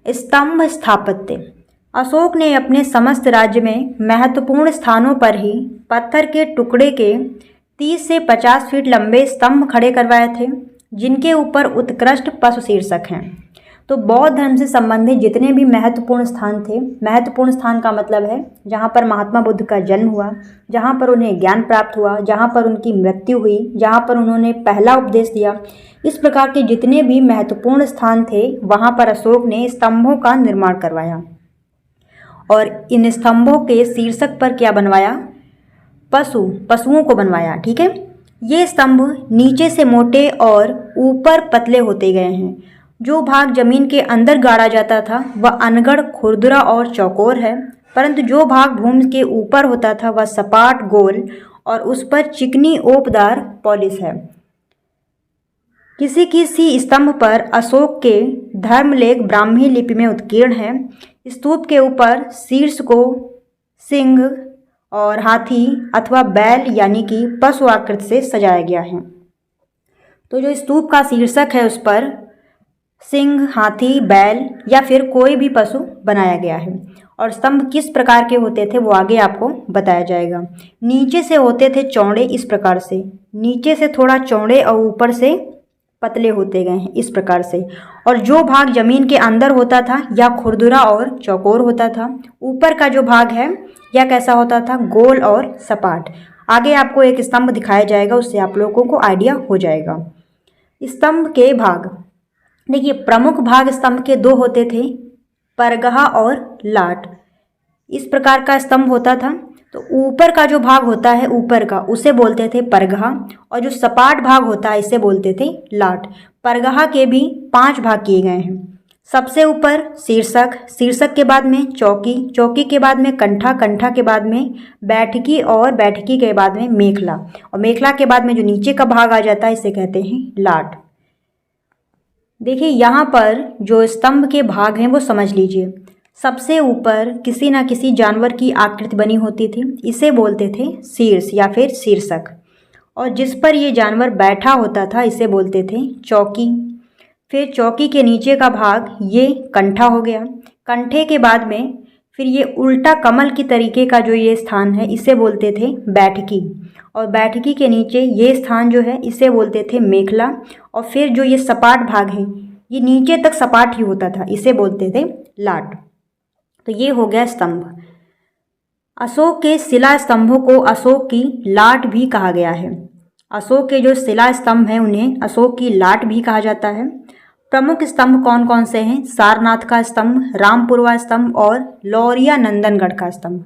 स्तंभ स्थापत्य। अशोक ने अपने समस्त राज्य में महत्वपूर्ण स्थानों पर ही पत्थर के टुकड़े के 30 से 50 फीट लंबे स्तंभ खड़े करवाए थे, जिनके ऊपर उत्कृष्ट पशु शीर्षक हैं। तो बौद्ध धर्म से संबंधित जितने भी महत्वपूर्ण स्थान थे, महत्वपूर्ण स्थान का मतलब है जहाँ पर महात्मा बुद्ध का जन्म हुआ, जहाँ पर उन्हें ज्ञान प्राप्त हुआ, जहाँ पर उनकी मृत्यु हुई, जहाँ पर उन्होंने पहला उपदेश दिया, इस प्रकार के जितने भी महत्वपूर्ण स्थान थे वहाँ पर अशोक ने स्तंभों का निर्माण करवाया। और इन स्तंभों के शीर्षक पर क्या बनवाया? पशुओं को बनवाया। ठीक है, ये स्तंभ नीचे से मोटे और ऊपर पतले होते गए हैं। जो भाग जमीन के अंदर गाड़ा जाता था वह अनगढ़, खुरदुरा और चौकोर है, परंतु जो भाग भूमि के ऊपर होता था वह सपाट, गोल और उस पर चिकनी ओपदार पॉलिश है। किसी किसी स्तंभ पर अशोक के धर्मलेख ब्राह्मी लिपि में उत्कीर्ण है। स्तूप के ऊपर शीर्ष को सिंह और हाथी अथवा बैल यानी कि पशु आकृति से सजाया गया है। तो जो स्तूप का शीर्षक है उस पर सिंह, हाथी, बैल या फिर कोई भी पशु बनाया गया है। और स्तंभ किस प्रकार के होते थे वो आगे आपको बताया जाएगा। नीचे से होते थे चौड़े, इस प्रकार से, नीचे से थोड़ा चौड़े और ऊपर से पतले होते गए हैं इस प्रकार से। और जो भाग जमीन के अंदर होता था या खुरदुरा और चौकोर होता था, ऊपर का जो भाग है यह कैसा होता था? गोल और सपाट। आगे आपको एक स्तंभ दिखाया जाएगा, उससे आप लोगों को आइडिया हो जाएगा। स्तंभ के भाग देखिए, प्रमुख भाग स्तंभ के दो होते थे, परगहा और लाट। इस प्रकार का स्तंभ होता था। तो ऊपर का जो भाग होता है ऊपर का, उसे बोलते थे परगहा, और जो सपाट भाग होता है इसे बोलते थे लाट। परगहा के भी 5 भाग किए गए हैं। सबसे ऊपर शीर्षक, शीर्षक के बाद में चौकी, चौकी के बाद में कंठा, कंठा के बाद में बैठकी और बैठकी के बाद में मेखला, और मेखला के बाद में जो नीचे का भाग आ जाता है इसे कहते हैं लाट। देखिए यहाँ पर जो स्तंभ के भाग हैं वो समझ लीजिए। सबसे ऊपर किसी न किसी जानवर की आकृति बनी होती थी, इसे बोलते थे शीर्ष या फिर शीर्षक। और जिस पर ये जानवर बैठा होता था इसे बोलते थे चौकी। फिर चौकी के नीचे का भाग ये कंठा हो गया। कंठे के बाद में फिर ये उल्टा कमल की तरीके का जो ये स्थान है इसे बोलते थे बैठकी। और बैठकी के नीचे ये स्थान जो है इसे बोलते थे मेखला। और फिर जो ये सपाट भाग है ये नीचे तक सपाट ही होता था, इसे बोलते थे लाट। तो ये हो गया स्तंभ। अशोक के शिला स्तंभों को अशोक की लाट भी कहा गया है। अशोक के जो शिला स्तंभ हैं उन्हें अशोक की लाट भी कहा जाता है। प्रमुख स्तंभ कौन कौन से हैं? सारनाथ का स्तंभ, रामपुरवा स्तंभ और लौरिया नंदनगढ़ का स्तंभ।